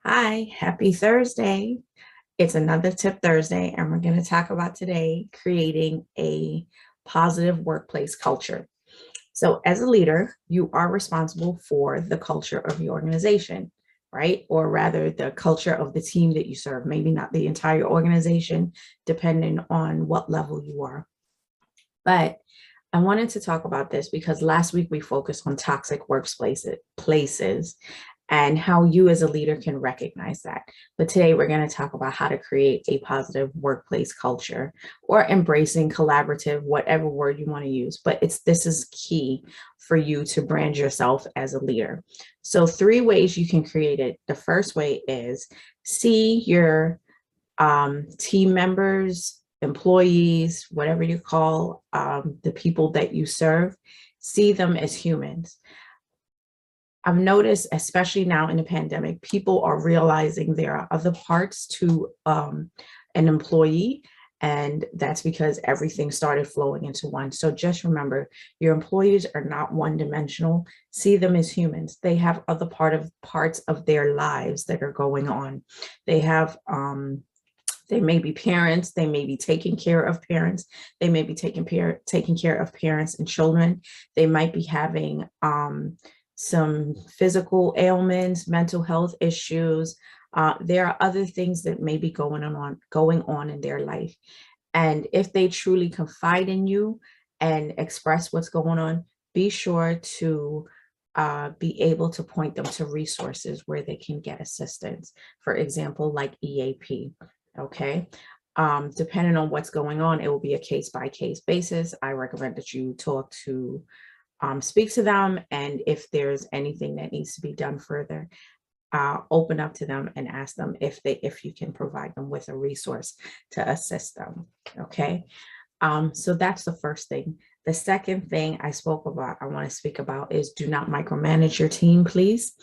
Hi, happy Thursday. It's another Tip Thursday, and we're going to talk about today creating a positive workplace culture. So, as a leader, you are responsible for the culture of your organization, right? Or rather, the culture of the team that you serve, maybe not the entire organization, depending on what level you are. But I wanted to talk about this because last week we focused on toxic workplaces and how you as a leader can recognize that. But today we're going to talk about how to create a positive workplace culture or embracing collaborative, whatever word you want to use. But this is key for you to brand yourself as a leader. So 3 ways you can create it. The first way is see your team members, employees, whatever you call the people that you serve, see them as humans. I've noticed, especially now in the pandemic, people are realizing there are other parts to an employee, and that's because everything started flowing into one. So just remember, your employees are not one-dimensional. See them as humans. They have other parts of their lives that are going on. They have they may be parents, they may be taking care of parents, they may be taking care of parents and children. They might be having some physical ailments, mental health issues. There are other things that may be going on in their life. And if they truly confide in you and express what's going on, be sure to be able to point them to resources where they can get assistance. For example, like EAP. Okay. Depending on what's going on, it will be a case by case basis. I recommend that you speak to them, and if there's anything that needs to be done further, open up to them and ask them if you can provide them with a resource to assist them. Okay. So that's the first thing. The second thing I want to speak about is do not micromanage your team, please.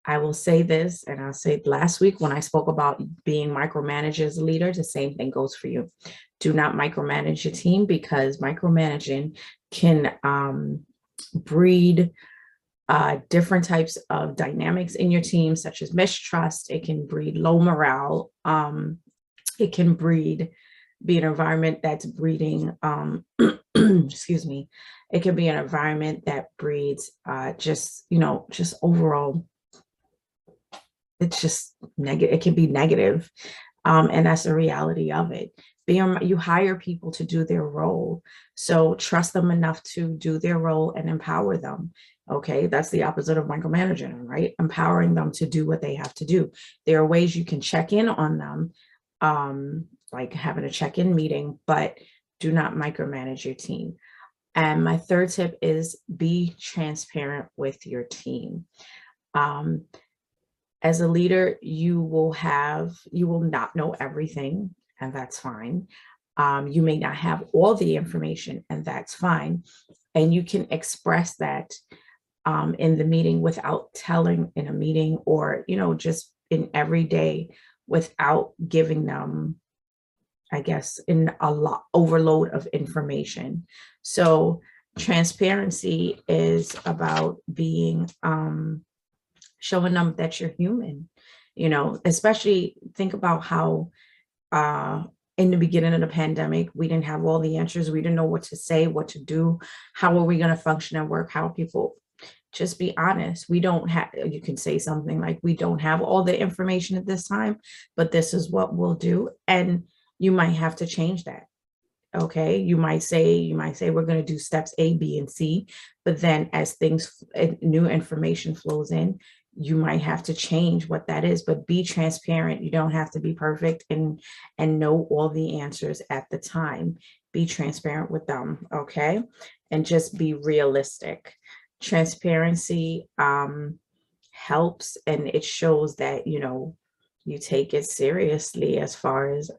I will say this, and I'll say last week when I spoke about being micromanaged as a leader, the same thing goes for you. Do not micromanage your team, because micromanaging can breed different types of dynamics in your team, such as mistrust. It can breed low morale. It can be an environment that's breeding, excuse me, it can be an environment that breeds just overall, it's just negative. It can be negative. And that's the reality of it. You hire people to do their role. So trust them enough to do their role and empower them. Okay, that's the opposite of micromanaging, right? Empowering them to do what they have to do. There are ways you can check in on them, like having a check-in meeting, but do not micromanage your team. And my third tip is be transparent with your team. As a leader, you will not know everything, and that's fine. You may not have all the information, and that's fine. And you can express that in the meeting without telling in a meeting, or, just in every day, without giving them, I guess, in a lot overload of information. So transparency is about being, showing them that you're human, especially think about how in the beginning of the pandemic, we didn't have all the answers. We didn't know what to say, what to do. How are we going to function at work? How are people? Just be honest. You can say something like, we don't have all the information at this time, but this is what we'll do. And you might have to change that. Okay. You might say, we're going to do steps A, B, and C, but then as new information flows in, you might have to change what that is, but be transparent. You don't have to be perfect and know all the answers at the time. Be transparent with them. Okay. And just be realistic. Transparency helps, and it shows that, you take it seriously as far as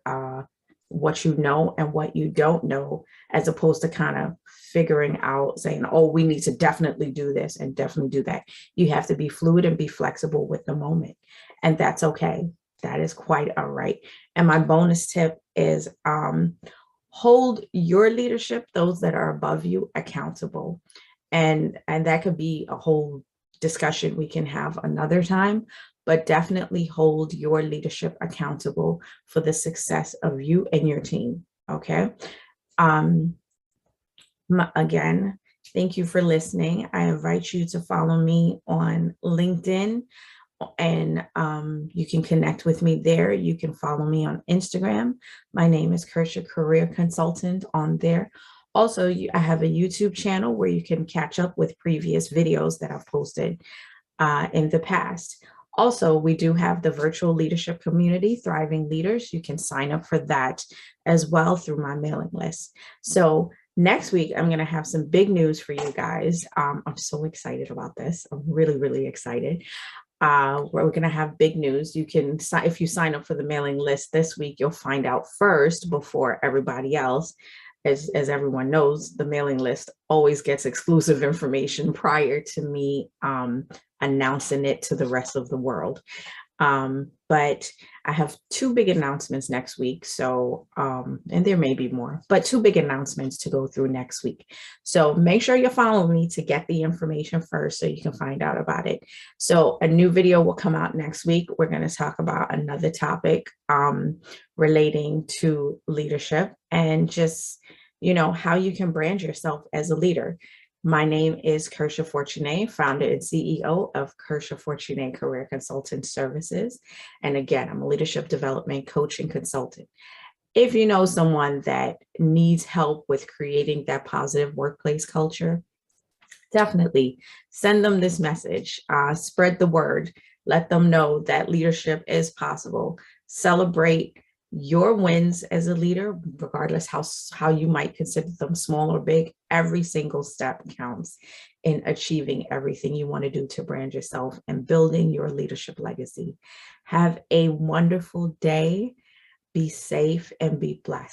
what you know and what you don't know, as opposed to kind of figuring out, saying, oh, we need to definitely do this and definitely do that. You have to be fluid and be flexible with the moment. And that's okay. That is quite all right. And my bonus tip is hold your leadership, those that are above you, accountable. And that could be a whole discussion we can have another time, but definitely hold your leadership accountable for the success of you and your team. Okay. Um, Again, thank you for listening. I invite you to follow me on LinkedIn, and you can connect with me there. You can follow me on Instagram. My name is Kersha Career Consultant on there. Also, I have a YouTube channel where you can catch up with previous videos that I've posted in the past. Also, we do have the virtual leadership community, Thriving Leaders. You can sign up for that as well through my mailing list. So next week, I'm going to have some big news for you guys. I'm so excited about this. I'm really, really excited. We're going to have big news. You can, if you sign up for the mailing list this week, you'll find out first before everybody else. As everyone knows, the mailing list always gets exclusive information prior to me announcing it to the rest of the world. But I have two big announcements next week. So, and there may be more, but two big announcements to go through next week. So make sure you follow me to get the information first so you can find out about it. So a new video will come out next week. We're going to talk about another topic relating to leadership and just, how you can brand yourself as a leader. My name is Kersha Fortuné, founder and CEO of Kersha Fortuné Career Consultant Services. And again, I'm a leadership development coach and consultant. If you know someone that needs help with creating that positive workplace culture, definitely send them this message. Spread the word. Let them know that leadership is possible. Celebrate your wins as a leader, regardless how you might consider them small or big. Every single step counts in achieving everything you want to do to brand yourself and building your leadership legacy. Have a wonderful day. Be safe and be blessed.